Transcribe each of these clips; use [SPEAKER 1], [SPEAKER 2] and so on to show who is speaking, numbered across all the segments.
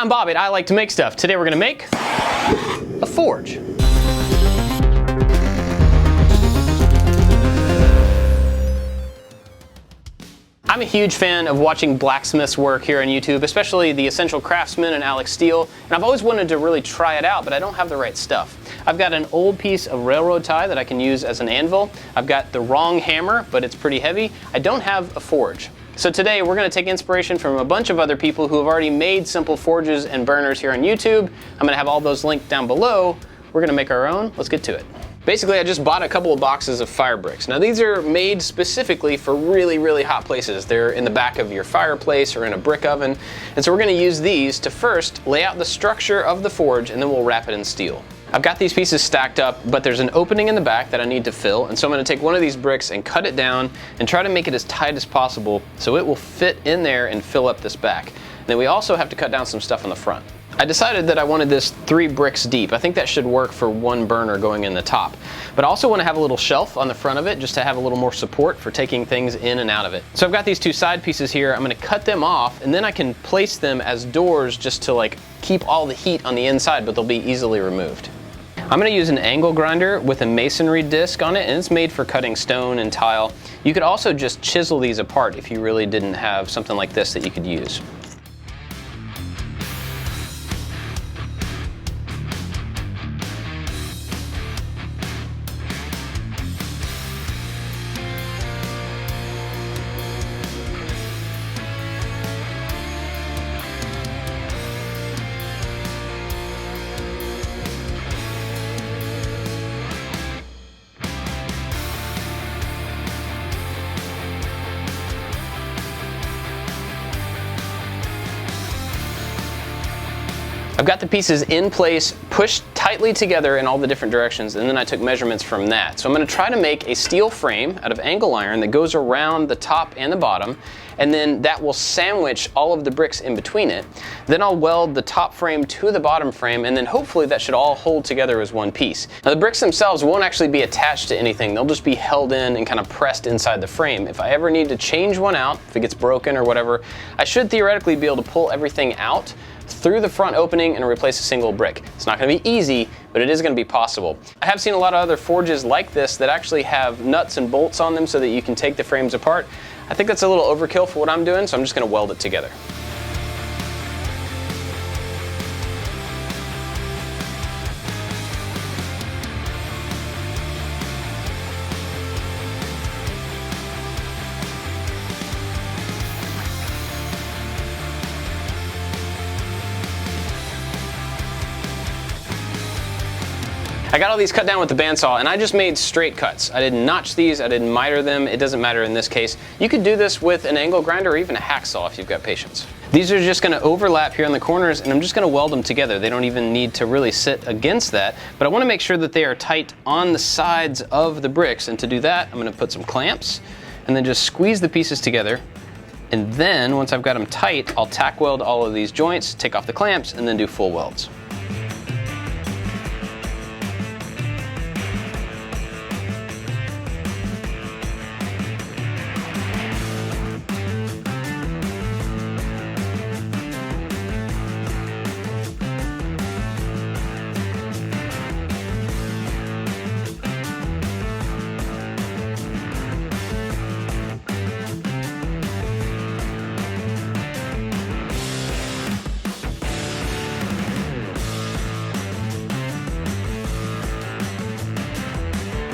[SPEAKER 1] I'm Bobby and I like to make stuff. Today we're gonna make a forge. I'm a huge fan of watching blacksmiths work here on YouTube, especially the Essential Craftsman and Alex Steele, and I've always wanted to really try it out, but I don't have the right stuff. I've got an old piece of railroad tie that I can use as an anvil. I've got the wrong hammer, but it's pretty heavy. I don't have a forge. So today we're going to take inspiration from a bunch of other people who have already made simple forges and burners here on YouTube. I'm going to have all those linked down below. We're going to make our own. Let's get to it. Basically, I just bought a couple of boxes of fire bricks. Now these are made specifically for really, really hot places. They're in the back of your fireplace or in a brick oven. And so we're going to use these to first lay out the structure of the forge, and then we'll wrap it in steel. I've got these pieces stacked up, but there's an opening in the back that I need to fill, and so I'm going to take one of these bricks and cut it down and try to make it as tight as possible so it will fit in there and fill up this back. And then we also have to cut down some stuff on the front. I decided that I wanted this 3 bricks deep. I think that should work for one burner going in the top. But I also want to have a little shelf on the front of it just to have a little more support for taking things in and out of it. So I've got these 2 side pieces here. I'm going to cut them off, and then I can place them as doors just to like keep all the heat on the inside, but they'll be easily removed. I'm going to use an angle grinder with a masonry disc on it, and it's made for cutting stone and tile. You could also just chisel these apart if you really didn't have something like this that you could use. I've got the pieces in place, pushed tightly together in all the different directions, and then I took measurements from that. So I'm going to try to make a steel frame out of angle iron that goes around the top and the bottom, and then that will sandwich all of the bricks in between it. Then I'll weld the top frame to the bottom frame, and then hopefully that should all hold together as one piece. Now the bricks themselves won't actually be attached to anything. They'll just be held in and kind of pressed inside the frame. If I ever need to change one out, if it gets broken or whatever, I should theoretically be able to pull everything out through the front opening and replace a single brick. It's not going to be easy, but it is going to be possible. I have seen a lot of other forges like this that actually have nuts and bolts on them so that you can take the frames apart. I think that's a little overkill for what I'm doing, so I'm just going to weld it together. I got all these cut down with the bandsaw, and I just made straight cuts. I didn't notch these, I didn't miter them. It doesn't matter in this case. You could do this with an angle grinder or even a hacksaw if you've got patience. These are just going to overlap here on the corners, and I'm just going to weld them together. They don't even need to really sit against that, but I want to make sure that they are tight on the sides of the bricks, and to do that, I'm going to put some clamps and then just squeeze the pieces together. And then once I've got them tight, I'll tack weld all of these joints, take off the clamps, and then do full welds.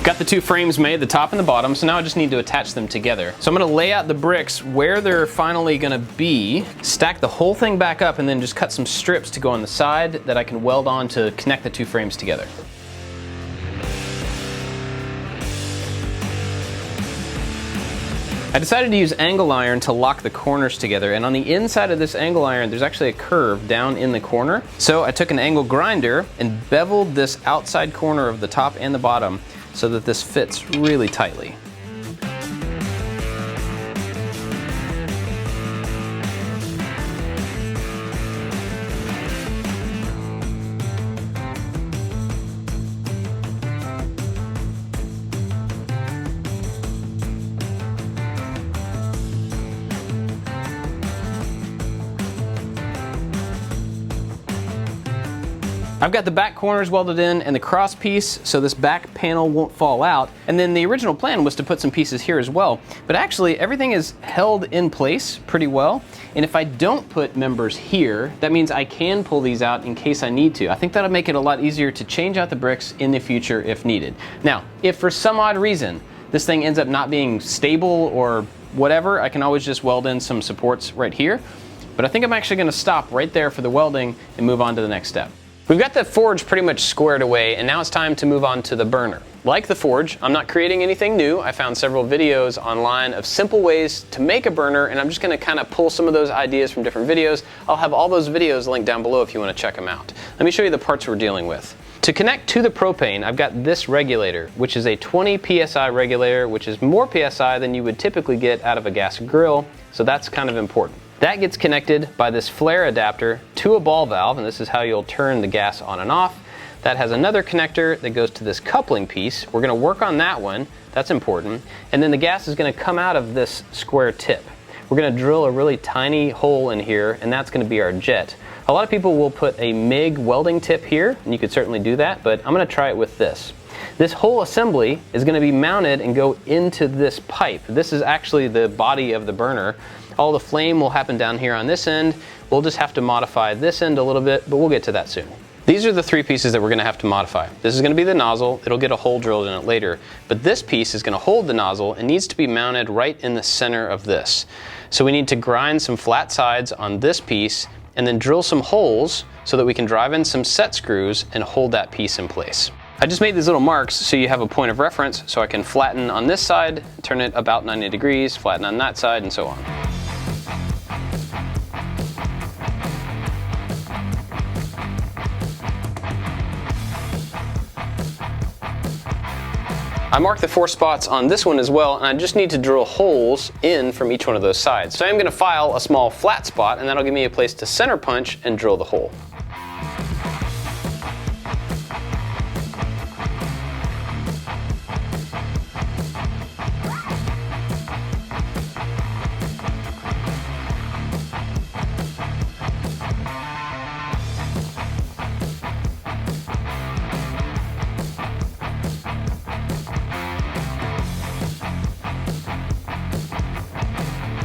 [SPEAKER 1] Got the 2 frames made, the top and the bottom, so now I just need to attach them together. So I'm going to lay out the bricks where they're finally going to be, stack the whole thing back up, and then just cut some strips to go on the side that I can weld on to connect the 2 frames together. I decided to use angle iron to lock the corners together, and on the inside of this angle iron there's actually a curve down in the corner. So I took an angle grinder and beveled this outside corner of the top and the bottom so that this fits really tightly. I've got the back corners welded in and the cross piece so this back panel won't fall out. And then the original plan was to put some pieces here as well. But actually everything is held in place pretty well. And if I don't put members here, that means I can pull these out in case I need to. I think that'll make it a lot easier to change out the bricks in the future if needed. Now, if for some odd reason this thing ends up not being stable or whatever, I can always just weld in some supports right here. But I think I'm actually gonna stop right there for the welding and move on to the next step. We've got the forge pretty much squared away, and now it's time to move on to the burner. Like the forge, I'm not creating anything new. I found several videos online of simple ways to make a burner, and I'm just gonna kind of pull some of those ideas from different videos. I'll have all those videos linked down below if you wanna check them out. Let me show you the parts we're dealing with. To connect to the propane, I've got this regulator, which is a 20 PSI regulator, which is more PSI than you would typically get out of a gas grill, so that's kind of important. That gets connected by this flare adapter to a ball valve, and this is how you'll turn the gas on and off. That has another connector that goes to this coupling piece. We're gonna work on that one, that's important. And then the gas is gonna come out of this square tip. We're gonna drill a really tiny hole in here, and that's gonna be our jet. A lot of people will put a MIG welding tip here, and you could certainly do that, but I'm gonna try it with this. This whole assembly is gonna be mounted and go into this pipe. This is actually the body of the burner. All the flame will happen down here on this end. We'll just have to modify this end a little bit, but we'll get to that soon. These are the three pieces that we're gonna have to modify. This is gonna be the nozzle. It'll get a hole drilled in it later, but this piece is gonna hold the nozzle and needs to be mounted right in the center of this. So we need to grind some flat sides on this piece and then drill some holes so that we can drive in some set screws and hold that piece in place. I just made these little marks so you have a point of reference so I can flatten on this side, turn it about 90 degrees, flatten on that side, and so on. I marked the 4 spots on this one as well, and I just need to drill holes in from each one of those sides. So I'm going to file a small flat spot, and that'll give me a place to center punch and drill the hole.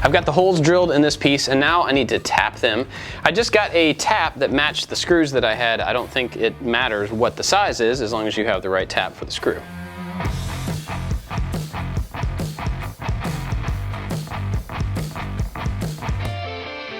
[SPEAKER 1] I've got the holes drilled in this piece, and now I need to tap them. I just got a tap that matched the screws that I had. I don't think it matters what the size is as long as you have the right tap for the screw.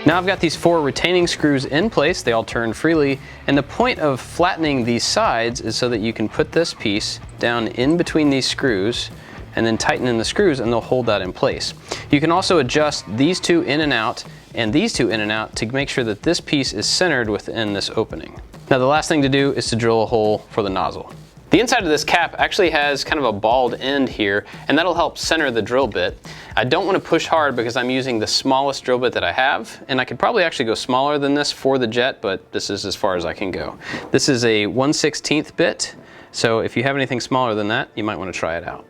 [SPEAKER 1] Now I've got these 4 retaining screws in place. They all turn freely, and the point of flattening these sides is so that you can put this piece down in between these screws and then tighten in the screws, and they'll hold that in place. You can also adjust these 2 in and out and these 2 in and out to make sure that this piece is centered within this opening. Now the last thing to do is to drill a hole for the nozzle. The inside of this cap actually has kind of a bald end here, and that'll help center the drill bit. I don't want to push hard because I'm using the smallest drill bit that I have, and I could probably actually go smaller than this for the jet, but this is as far as I can go. This is a 1/16 bit, so if you have anything smaller than that, you might want to try it out.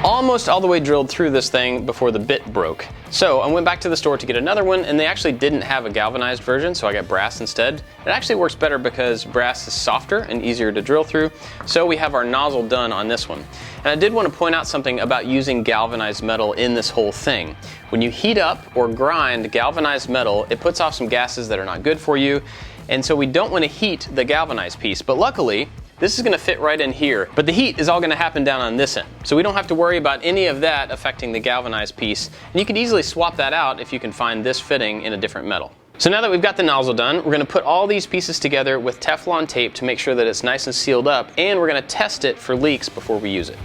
[SPEAKER 1] Almost all the way drilled through this thing before the bit broke. So I went back to the store to get another one, and they actually didn't have a galvanized version, so I got brass instead. It actually works better because brass is softer and easier to drill through. So we have our nozzle done on this one. And I did want to point out something about using galvanized metal in this whole thing. When you heat up or grind galvanized metal, it puts off some gases that are not good for you. And so we don't want to heat the galvanized piece, but luckily, this is going to fit right in here, but the heat is all going to happen down on this end. So we don't have to worry about any of that affecting the galvanized piece. And you can easily swap that out if you can find this fitting in a different metal. So now that we've got the nozzle done, we're going to put all these pieces together with Teflon tape to make sure that it's nice and sealed up, and we're going to test it for leaks before we use it.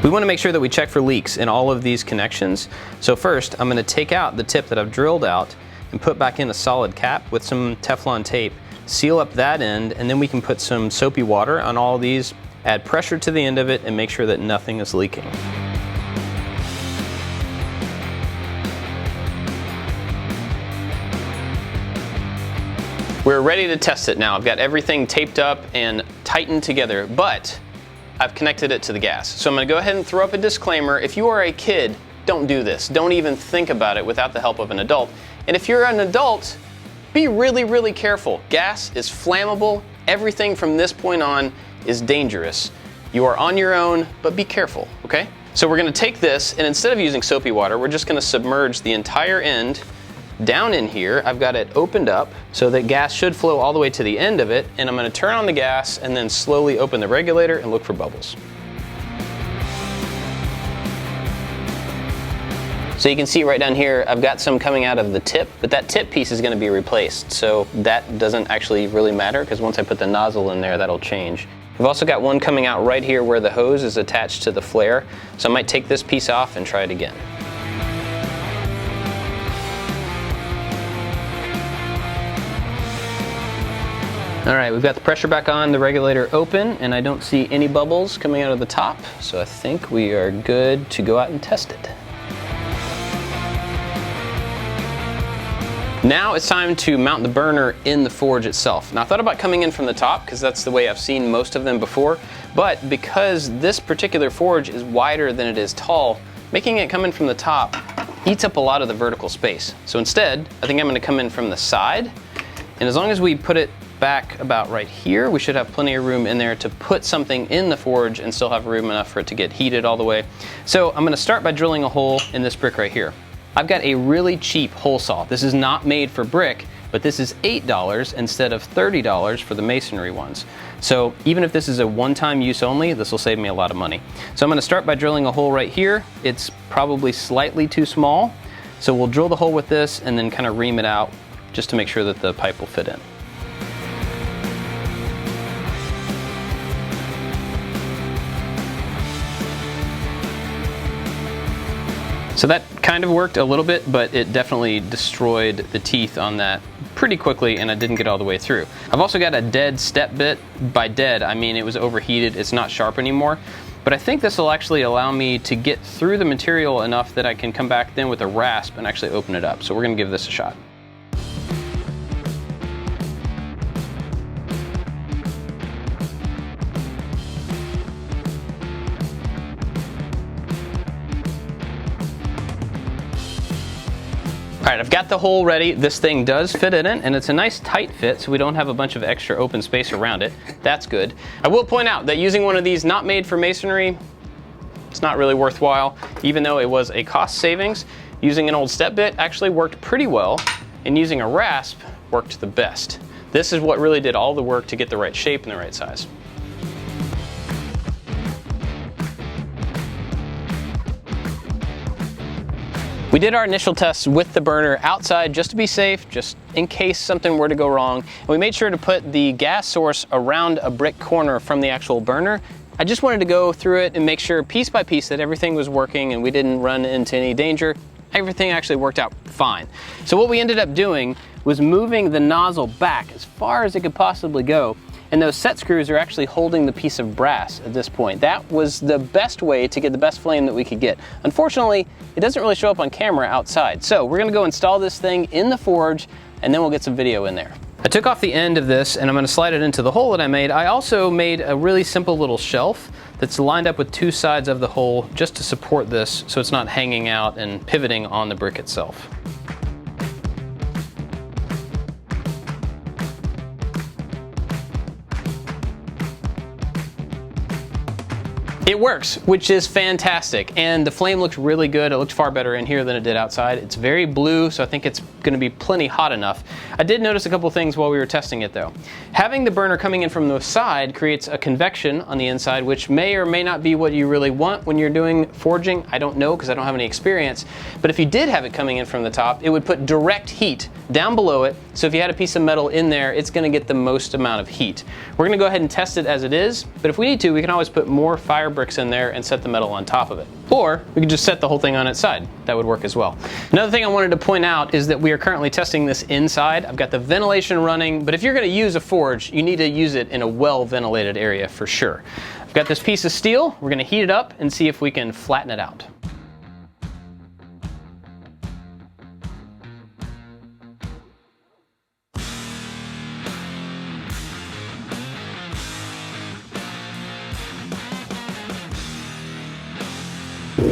[SPEAKER 1] We want to make sure that we check for leaks in all of these connections. So first, I'm going to take out the tip that I've drilled out and put back in a solid cap with some Teflon tape, seal up that end, and then we can put some soapy water on all of these, add pressure to the end of it, and make sure that nothing is leaking. ready to test it now. I've got everything taped up and tightened together, but I've connected it to the gas. So I'm gonna go ahead and throw up a disclaimer. If you are a kid, don't do this. Don't even think about it without the help of an adult. And if you're an adult, be really, really careful. Gas is flammable. Everything from this point on is dangerous. You are on your own, but be careful, okay? So we're gonna take this, and instead of using soapy water, we're just gonna submerge the entire end down in here. I've got it opened up so that gas should flow all the way to the end of it, and I'm gonna turn on the gas and then slowly open the regulator and look for bubbles. So you can see right down here, I've got some coming out of the tip, but that tip piece is gonna be replaced. So that doesn't actually really matter, because once I put the nozzle in there, that'll change. I've also got one coming out right here where the hose is attached to the flare. So I might take this piece off and try it again. All right, we've got the pressure back on, the regulator open, and I don't see any bubbles coming out of the top. So I think we are good to go out and test it. Now it's time to mount the burner in the forge itself. Now I thought about coming in from the top because that's the way I've seen most of them before, but because this particular forge is wider than it is tall, making it come in from the top eats up a lot of the vertical space. So instead, I think I'm gonna come in from the side, and as long as we put it back about right here, we should have plenty of room in there to put something in the forge and still have room enough for it to get heated all the way. So I'm gonna start by drilling a hole in this brick right here. I've got a really cheap hole saw. This is not made for brick, but this is $8 instead of $30 for the masonry ones. So even if this is a one-time use only, this will save me a lot of money. So I'm gonna start by drilling a hole right here. It's probably slightly too small. So we'll drill the hole with this and then kind of ream it out just to make sure that the pipe will fit in. So that kind of worked a little bit, but it definitely destroyed the teeth on that pretty quickly, and I didn't get all the way through. I've also got a dead step bit. By dead, I mean it was overheated. It's not sharp anymore. But I think this will actually allow me to get through the material enough that I can come back then with a rasp and actually open it up. So we're gonna give this a shot. All right, I've got the hole ready. This thing does fit in it, and it's a nice tight fit, so we don't have a bunch of extra open space around it. That's good. I will point out that using one of these not made for masonry, it's not really worthwhile. Even though it was a cost savings, using an old step bit actually worked pretty well, and using a rasp worked the best. This is what really did all the work to get the right shape and the right size. We did our initial tests with the burner outside just to be safe, just in case something were to go wrong. And we made sure to put the gas source around a brick corner from the actual burner. I just wanted to go through it and make sure piece by piece that everything was working and we didn't run into any danger. Everything actually worked out fine. So what we ended up doing was moving the nozzle back as far as it could possibly go. And those set screws are actually holding the piece of brass at this point. That was the best way to get the best flame that we could get. Unfortunately, it doesn't really show up on camera outside. So we're gonna go install this thing in the forge, and then we'll get some video in there. I took off the end of this and I'm gonna slide it into the hole that I made. I also made a really simple little shelf that's lined up with two sides of the hole just to support this so it's not hanging out and pivoting on the brick itself. It works, which is fantastic, and the flame looks really good. It looked far better in here than it did outside. It's very blue, so I think it's gonna be plenty hot enough. I did notice a couple things while we were testing it though. Having the burner coming in from the side creates a convection on the inside, which may or may not be what you really want when you're doing forging. I don't know, because I don't have any experience. But if you did have it coming in from the top, it would put direct heat down below it. So if you had a piece of metal in there, it's gonna get the most amount of heat. We're gonna go ahead and test it as it is, but if we need to, we can always put more fire bricks in there and set the metal on top of it. Or we could just set the whole thing on its side. That would work as well. Another thing I wanted to point out is that we are currently testing this inside. I've got the ventilation running, but if you're gonna use a forge, you need to use it in a well-ventilated area for sure. I've got this piece of steel. We're gonna heat it up and see if we can flatten it out.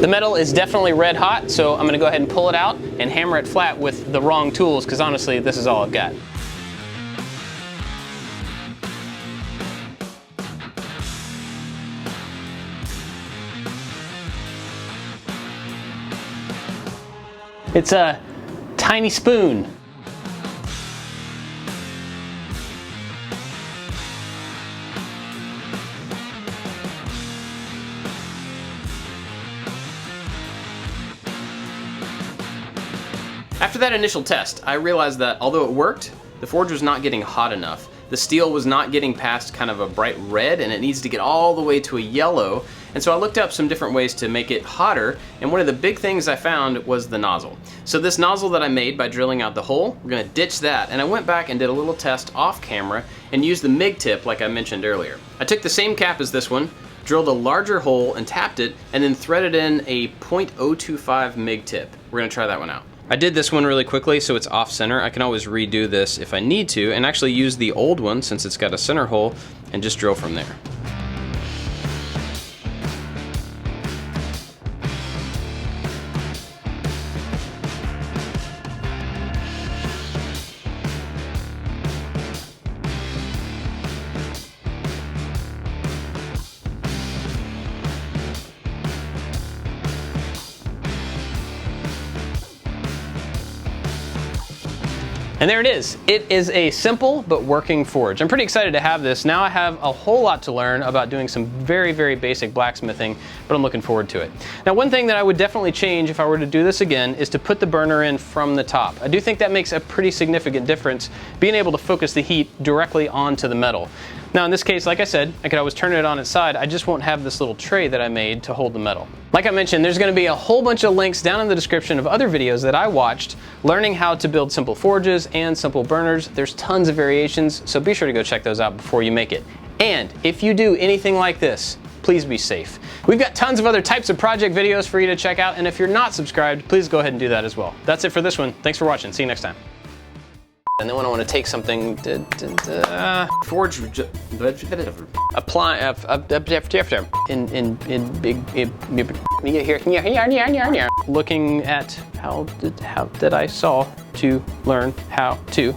[SPEAKER 1] The metal is definitely red hot, so I'm gonna go ahead and pull it out and hammer it flat with the wrong tools, because honestly, this is all I've got. It's a tiny spoon. After that initial test, I realized that although it worked, the forge was not getting hot enough. The steel was not getting past kind of a bright red, and it needs to get all the way to a yellow. And so I looked up some different ways to make it hotter, and one of the big things I found was the nozzle. So this nozzle that I made by drilling out the hole, we're gonna ditch that, and I went back and did a little test off camera and used the MIG tip like I mentioned earlier. I took the same cap as this one, drilled a larger hole and tapped it, and then threaded in a .025 MIG tip. We're gonna try that one out. I did this one really quickly so it's off center. I can always redo this if I need to, and actually use the old one since it's got a center hole and just drill from there. And there it is. It is a simple but working forge. I'm pretty excited to have this. Now I have a whole lot to learn about doing some very, very basic blacksmithing, but I'm looking forward to it. Now, one thing that I would definitely change if I were to do this again is to put the burner in from the top. I do think that makes a pretty significant difference, being able to focus the heat directly onto the metal. Now in this case, like I said, I could always turn it on its side. I just won't have this little tray that I made to hold the metal. Like I mentioned, there's gonna be a whole bunch of links down in the description of other videos that I watched learning how to build simple forges and simple burners. There's tons of variations, so be sure to go check those out before you make it. And if you do anything like this, please be safe. We've got tons of other types of project videos for you to check out, and if you're not subscribed, please go ahead and do that as well. That's it for this one. Thanks for watching. See you next time. And then when I want to take something, forge, apply, in big, looking at how did I saw to learn how to